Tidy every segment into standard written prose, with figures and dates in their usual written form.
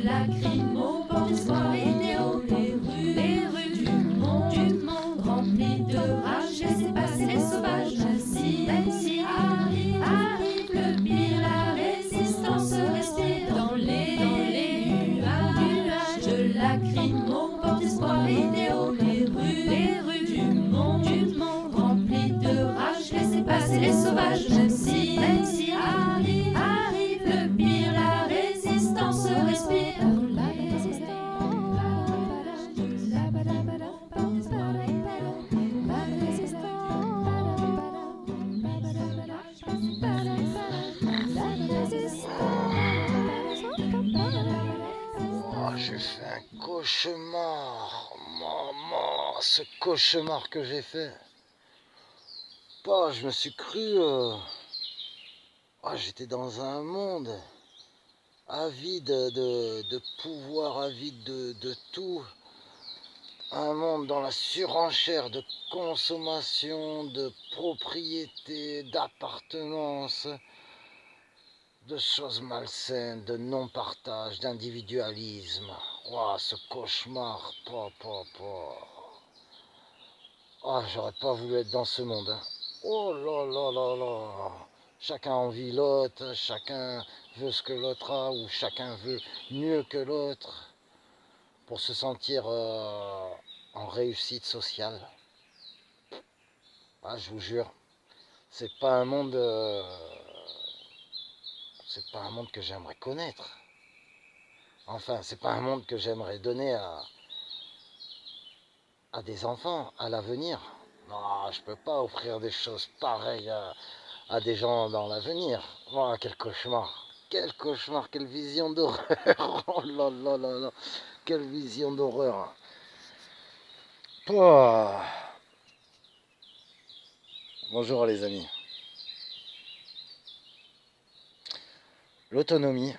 lacrymo, porte-espoir, idéaux, les rues du monde remplis de rage, laissez passer les sauvages, même si arrive le pire, la résistance respire dans les nuages de lacrymo, porte-espoir, idéaux, les rues du monde remplis de rage, laissez passer les sauvages, même si arrive le pire, la résistance respire. Oh, j'ai fait un cauchemar. Maman, ce cauchemar que j'ai fait. Bah, je me suis cru... j'étais dans un monde avide de pouvoir, avide de tout. Un monde dans la surenchère de consommation, de propriété, d'appartenance, de choses malsaines, de non-partage, d'individualisme. Ouah, ce cauchemar, j'aurais pas voulu être dans ce monde. Hein. Oh là là là là. Chacun envie l'autre, chacun veut ce que l'autre a, ou chacun veut mieux que l'autre, pour se sentir en réussite sociale. Ah, je vous jure, c'est pas un monde, c'est pas un monde que j'aimerais connaître. Enfin, c'est pas un monde que j'aimerais donner à des enfants, à l'avenir. Non, je peux pas offrir des choses pareilles à des gens dans l'avenir. Oh, quel cauchemar. Quel cauchemar, quelle vision d'horreur. Oh là là là là. Quelle vision d'horreur. Oh. Bonjour les amis. L'autonomie,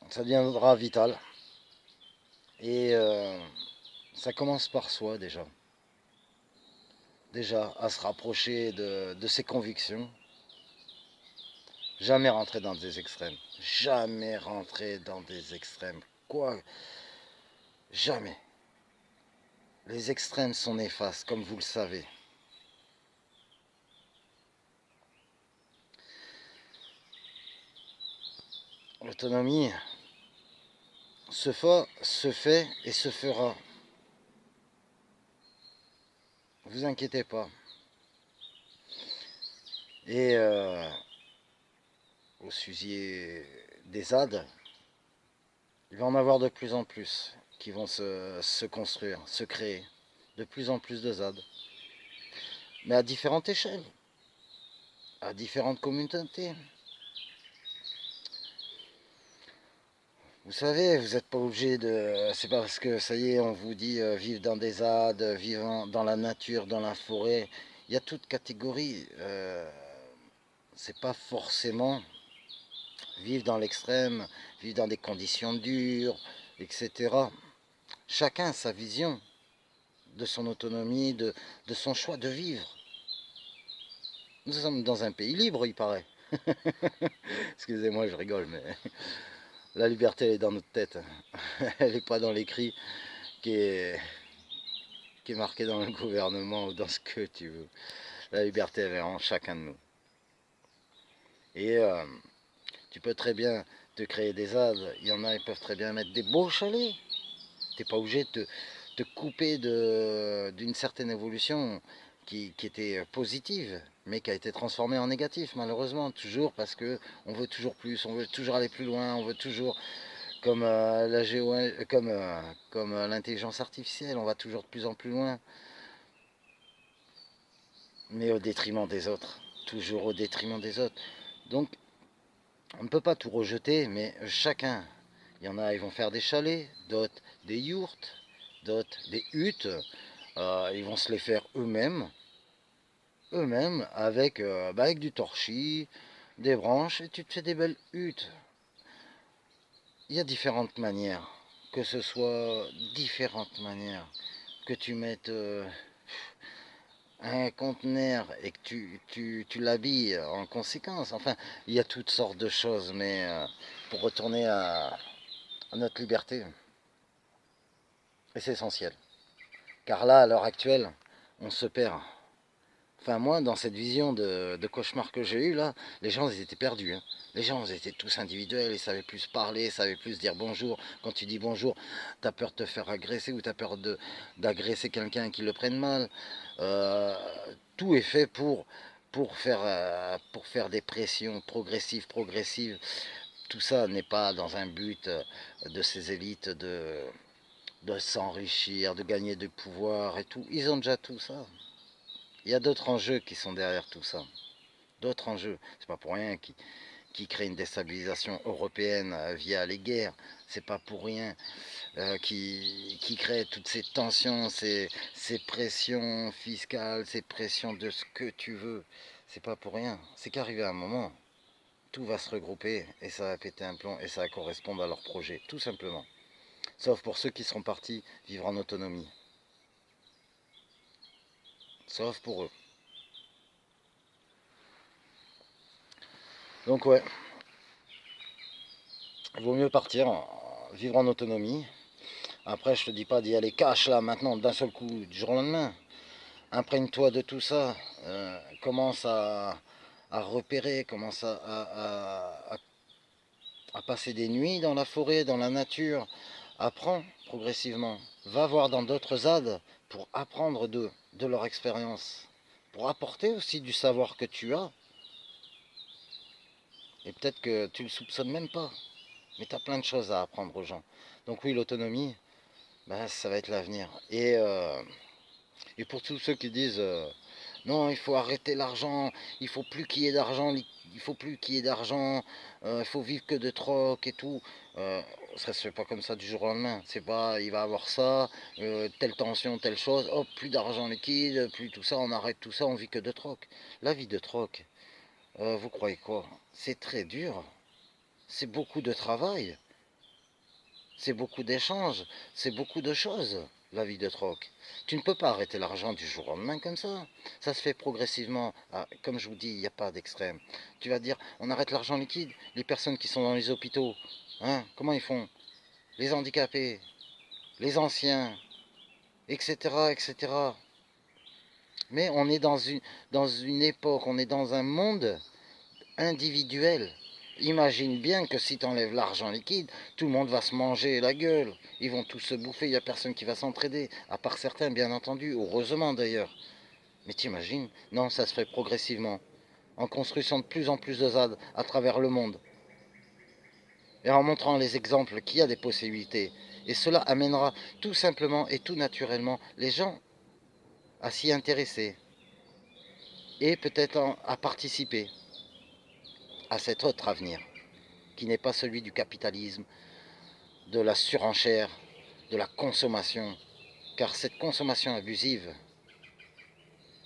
ça deviendra vital. Et ça commence par soi déjà. Déjà, à se rapprocher de ses convictions. Jamais rentrer dans des extrêmes. Jamais rentrer dans des extrêmes. Quoi? Jamais. Les extrêmes sont néfastes, comme vous le savez. L'autonomie se fait et se fera. Vous inquiétez pas. Et au sujet des ZAD, il va en avoir de plus en plus qui vont se construire, se créer. De plus en plus de ZAD. Mais à différentes échelles, à différentes communautés. Vous savez, vous n'êtes pas obligé de... C'est pas parce que ça y est, on vous dit vivre dans des ZAD, vivre dans la nature, dans la forêt. Il y a toute catégorie. C'est pas forcément vivre dans l'extrême, vivre dans des conditions dures, etc. Chacun a sa vision de son autonomie, de son choix de vivre. Nous sommes dans un pays libre, il paraît. Excusez-moi, je rigole, mais la liberté, elle est dans notre tête. Elle n'est pas dans l'écrit qui est marqué dans le gouvernement ou dans ce que tu veux. La liberté, elle est en chacun de nous. Et tu peux très bien te créer des ZAD. Il y en a, ils peuvent très bien mettre des beaux chalets. Tu n'es pas obligé de te couper d'une certaine évolution qui était positive, mais qui a été transformée en négatif, malheureusement, toujours parce que on veut toujours plus, on veut toujours aller plus loin, on veut toujours, comme comme l'intelligence artificielle, on va toujours de plus en plus loin, mais au détriment des autres, toujours au détriment des autres. Donc, on ne peut pas tout rejeter, mais chacun, il y en a, ils vont faire des chalets, d'autres des yourtes, d'autres des huttes, ils vont se les faire eux-mêmes avec du torchis, des branches, et tu te fais des belles huttes. Il y a différentes manières, que ce soit différentes manières, que tu mettes un conteneur et que tu l'habilles en conséquence. Enfin, il y a toutes sortes de choses, mais pour retourner à notre liberté, et c'est essentiel. Car là, à l'heure actuelle, on se perd. Enfin, moi, dans cette vision de cauchemar que j'ai eu là, les gens, ils étaient perdus. Hein. Les gens, ils étaient tous individuels, ils savaient plus parler, ils savaient plus dire bonjour. Quand tu dis bonjour, tu as peur de te faire agresser ou tu as peur d'agresser quelqu'un qui le prenne mal. Euh, tout est fait pour faire des pressions progressives. Tout ça n'est pas dans un but de ces élites de s'enrichir, de gagner du pouvoir et tout. Ils ont déjà tout ça. Il y a d'autres enjeux qui sont derrière tout ça. D'autres enjeux. C'est pas pour rien qui créent une déstabilisation européenne via les guerres. C'est pas pour rien qui crée toutes ces tensions, ces pressions fiscales, ces pressions de ce que tu veux. C'est pas pour rien. C'est qu'arrivé à un moment, tout va se regrouper et ça va péter un plomb et ça va correspondre à leur projet, tout simplement. Sauf pour ceux qui seront partis vivre en autonomie. Sauf pour eux. Donc ouais, il vaut mieux partir, vivre en autonomie. Après, je te dis pas d'y aller cash là maintenant d'un seul coup, du jour au lendemain. Imprègne-toi de tout ça. Commence à repérer, commence à passer des nuits dans la forêt, dans la nature. Apprends progressivement. Va voir dans d'autres ZAD pour apprendre de leur expérience. Pour apporter aussi du savoir que tu as. Et peut-être que tu ne le soupçonnes même pas. Mais tu as plein de choses à apprendre aux gens. Donc oui, l'autonomie, ben, ça va être l'avenir. Et pour tous ceux qui disent non, il faut arrêter l'argent, il faut plus qu'il y ait d'argent, il faut plus qu'il y ait d'argent, il faut vivre que de troc et tout. Ça se fait pas comme ça du jour au lendemain. C'est pas, il va avoir ça, telle tension, telle chose, hop, plus d'argent liquide, plus tout ça, on arrête tout ça, on vit que de troc. La vie de troc, vous croyez quoi? C'est très dur, c'est beaucoup de travail, c'est beaucoup d'échanges, c'est beaucoup de choses, la vie de troc. Tu ne peux pas arrêter l'argent du jour au lendemain comme ça. Ça se fait progressivement. Ah, comme je vous dis, il n'y a pas d'extrême. Tu vas dire, on arrête l'argent liquide. Les personnes qui sont dans les hôpitaux, hein, comment ils font? Les handicapés, les anciens, etc., etc. Mais on est dans une époque, on est dans un monde individuel. Imagine bien que si tu enlèves l'argent liquide, tout le monde va se manger la gueule. Ils vont tous se bouffer, il n'y a personne qui va s'entraider. À part certains, bien entendu, heureusement d'ailleurs. Mais t'imagines? Non, ça se fait progressivement. En construisant de plus en plus de ZAD à travers le monde. Et en montrant les exemples qu'il y a des possibilités. Et cela amènera tout simplement et tout naturellement les gens à s'y intéresser. Et peut-être à participer à cet autre avenir. Qui n'est pas celui du capitalisme, de la surenchère, de la consommation. Car cette consommation abusive,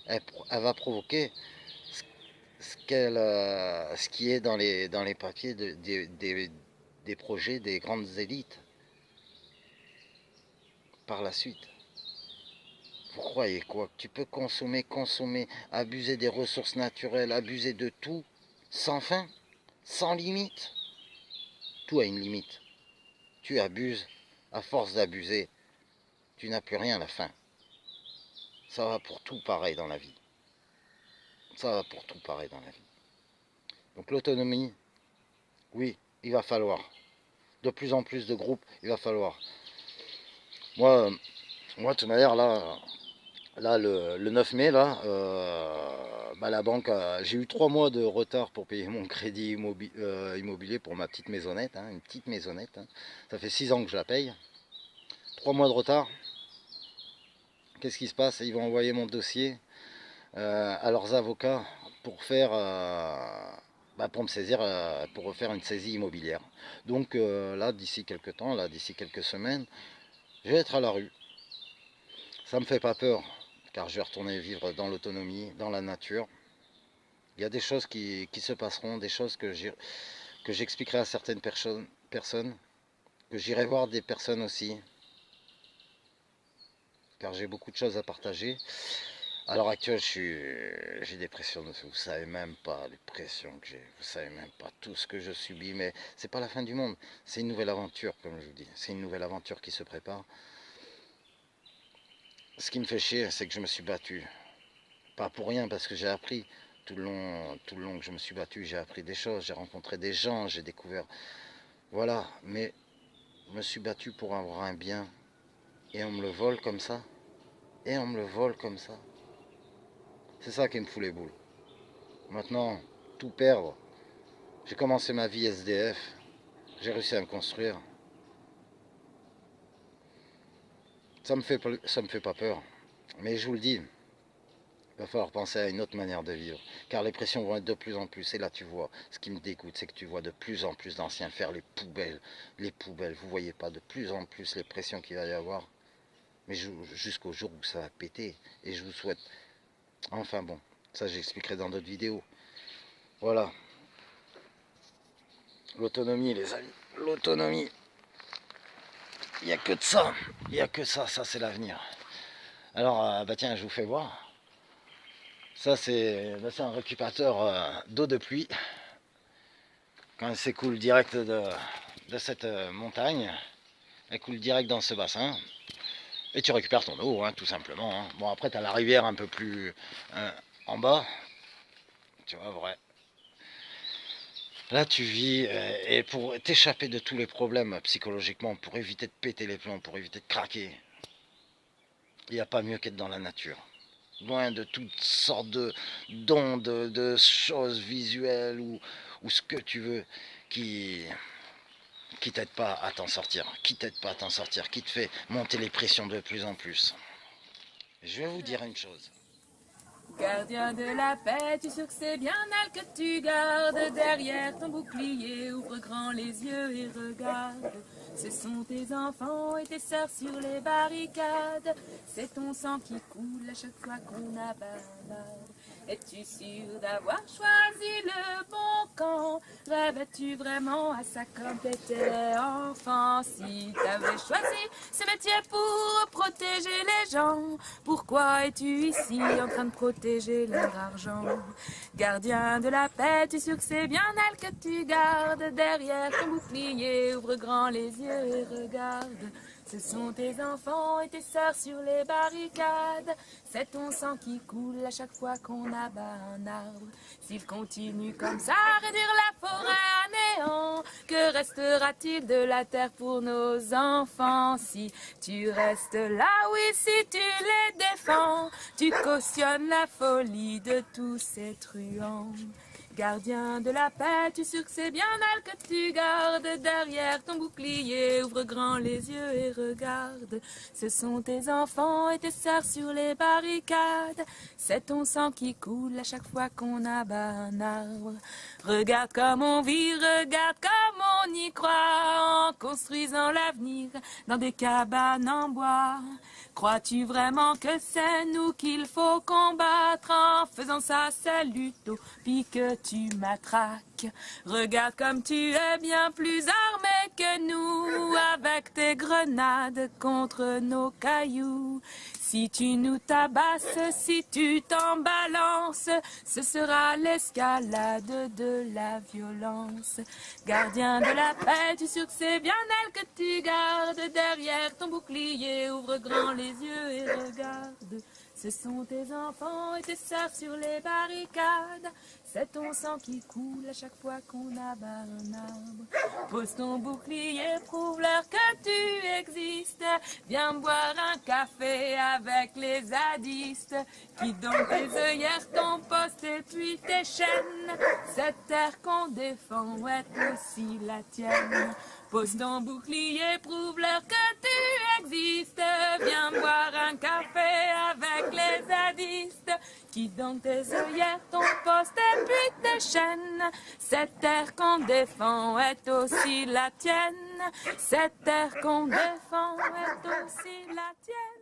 elle va provoquer ce qui est dans les papiers des projets des grandes élites par la suite. Vous croyez quoi? Que tu peux consommer, abuser des ressources naturelles, abuser de tout, sans fin, sans limite? Tout a une limite. Tu abuses, à force d'abuser, tu n'as plus rien à la fin. Ça va pour tout pareil dans la vie. Ça va pour tout pareil dans la vie. Donc l'autonomie, oui, il va falloir. De plus en plus de groupes, il va falloir. Moi, de toute manière, là le 9 mai, là, bah, la banque, j'ai eu 3 mois de retard pour payer mon crédit immobilier pour ma petite maisonnette, hein, une petite maisonnette. Hein. Ça fait 6 ans que je la paye. 3 mois de retard. Qu'est-ce qui se passe? Ils vont envoyer mon dossier à leurs avocats pour faire, bah, pour me saisir, pour refaire une saisie immobilière. Donc là, d'ici quelques temps, là, d'ici quelques semaines, je vais être à la rue. Ça me fait pas peur, car je vais retourner vivre dans l'autonomie, dans la nature. Il y a des choses qui se passeront, des choses que j'expliquerai à certaines personnes, que j'irai voir des personnes aussi, car j'ai beaucoup de choses à partager. À l'heure actuelle, j'ai des pressions dessus. Vous savez même pas les pressions que j'ai. Vous savez même pas tout ce que je subis. Mais c'est pas la fin du monde. C'est une nouvelle aventure, comme je vous dis. C'est une nouvelle aventure qui se prépare. Ce qui me fait chier, c'est que je me suis battu. Pas pour rien, parce que j'ai appris tout le long que je me suis battu. J'ai appris des choses. J'ai rencontré des gens. J'ai découvert. Voilà. Mais je me suis battu pour avoir un bien. Et on me le vole comme ça. Et on me le vole comme ça. C'est ça qui me fout les boules. Maintenant, tout perdre. J'ai commencé ma vie SDF. J'ai réussi à me construire. Ça me fait pas peur. Mais je vous le dis, il va falloir penser à une autre manière de vivre. Car les pressions vont être de plus en plus. Et là, tu vois, ce qui me dégoûte, c'est que tu vois de plus en plus d'anciens faire les poubelles. Les poubelles, vous voyez pas de plus en plus les pressions qu'il va y avoir. Mais jusqu'au jour où ça va péter. Et je vous souhaite... Enfin bon, ça j'expliquerai dans d'autres vidéos. Voilà. L'autonomie, les amis. L'autonomie. Il n'y a que de ça. Il n'y a que ça. Ça, c'est l'avenir. Alors, bah tiens, je vous fais voir. Ça, c'est un récupérateur d'eau de pluie. Quand elle s'écoule direct de cette montagne, elle coule direct dans ce bassin. Et tu récupères ton eau, hein, tout simplement. Hein. Bon, après, tu as la rivière un peu plus en bas. Tu vois, vrai. Là, tu vis, et pour t'échapper de tous les problèmes psychologiquement, pour éviter de péter les plombs, pour éviter de craquer, il n'y a pas mieux qu'être dans la nature. Loin de toutes sortes d'ondes, de choses visuelles ou ce que tu veux qui t'aide pas à t'en sortir, qui t'aide pas à t'en sortir, qui te fait monter les pressions de plus en plus. Je vais vous dire une chose. Gardien de la paix, tu sais que c'est bien elle que tu gardes derrière ton bouclier. Ouvre grand les yeux et regarde. Ce sont tes enfants et tes sœurs sur les barricades. C'est ton sang qui coule à chaque fois qu'on abandonne. Es-tu sûr d'avoir choisi le bon camp? Rêvais-tu vraiment à ça quand t'étais enfant? Si t'avais choisi ce métier pour protéger les gens, pourquoi es-tu ici en train de protéger leur argent? Gardien de la paix, tu sûr que c'est bien elle que tu gardes derrière ton bouclier? Ouvre grand les yeux et regarde. Ce sont tes enfants et tes sœurs sur les barricades. C'est ton sang qui coule à chaque fois qu'on abat un arbre. S'il continue comme ça à réduire la forêt à néant, que restera-t-il de la terre pour nos enfants? Si tu restes là, oui, si tu les défends, tu cautionnes la folie de tous ces truands. Gardien de la paix, tu sûr que c'est bien elle que tu gardes derrière ton bouclier? Ouvre grand les yeux et regarde. Ce sont tes enfants et tes sœurs sur les barricades. C'est ton sang qui coule à chaque fois qu'on abat un arbre. Regarde comme on vit, regarde comme on y croit, en construisant l'avenir dans des cabanes en bois. Crois-tu vraiment que c'est nous qu'il faut combattre? En faisant ça, c'est l'utopie que tu matraques. Regarde comme tu es bien plus armé que nous, avec tes grenades contre nos cailloux. Si tu nous tabasses, si tu t'en balances, ce sera l'escalade de la violence. Gardien de la paix, tu sûr que c'est bien elle que tu gardes derrière ton bouclier? Ouvre grand les yeux et regarde. Ce sont tes enfants et tes sœurs sur les barricades. C'est ton sang qui coule à chaque fois qu'on abat un arbre. Pose ton bouclier, prouve-leur que tu existes. Viens boire un café avec les zadistes qui donnent tes œillères, ton poste et puis tes chaînes. Cette terre qu'on défend est aussi la tienne. Pose ton bouclier, prouve-leur que tu existes. Viens boire un café avec les zadistes qui donnent tes œillères, ton poste et puis tes chaînes. Cette terre qu'on défend est aussi la tienne. Cette terre qu'on défend est aussi la tienne.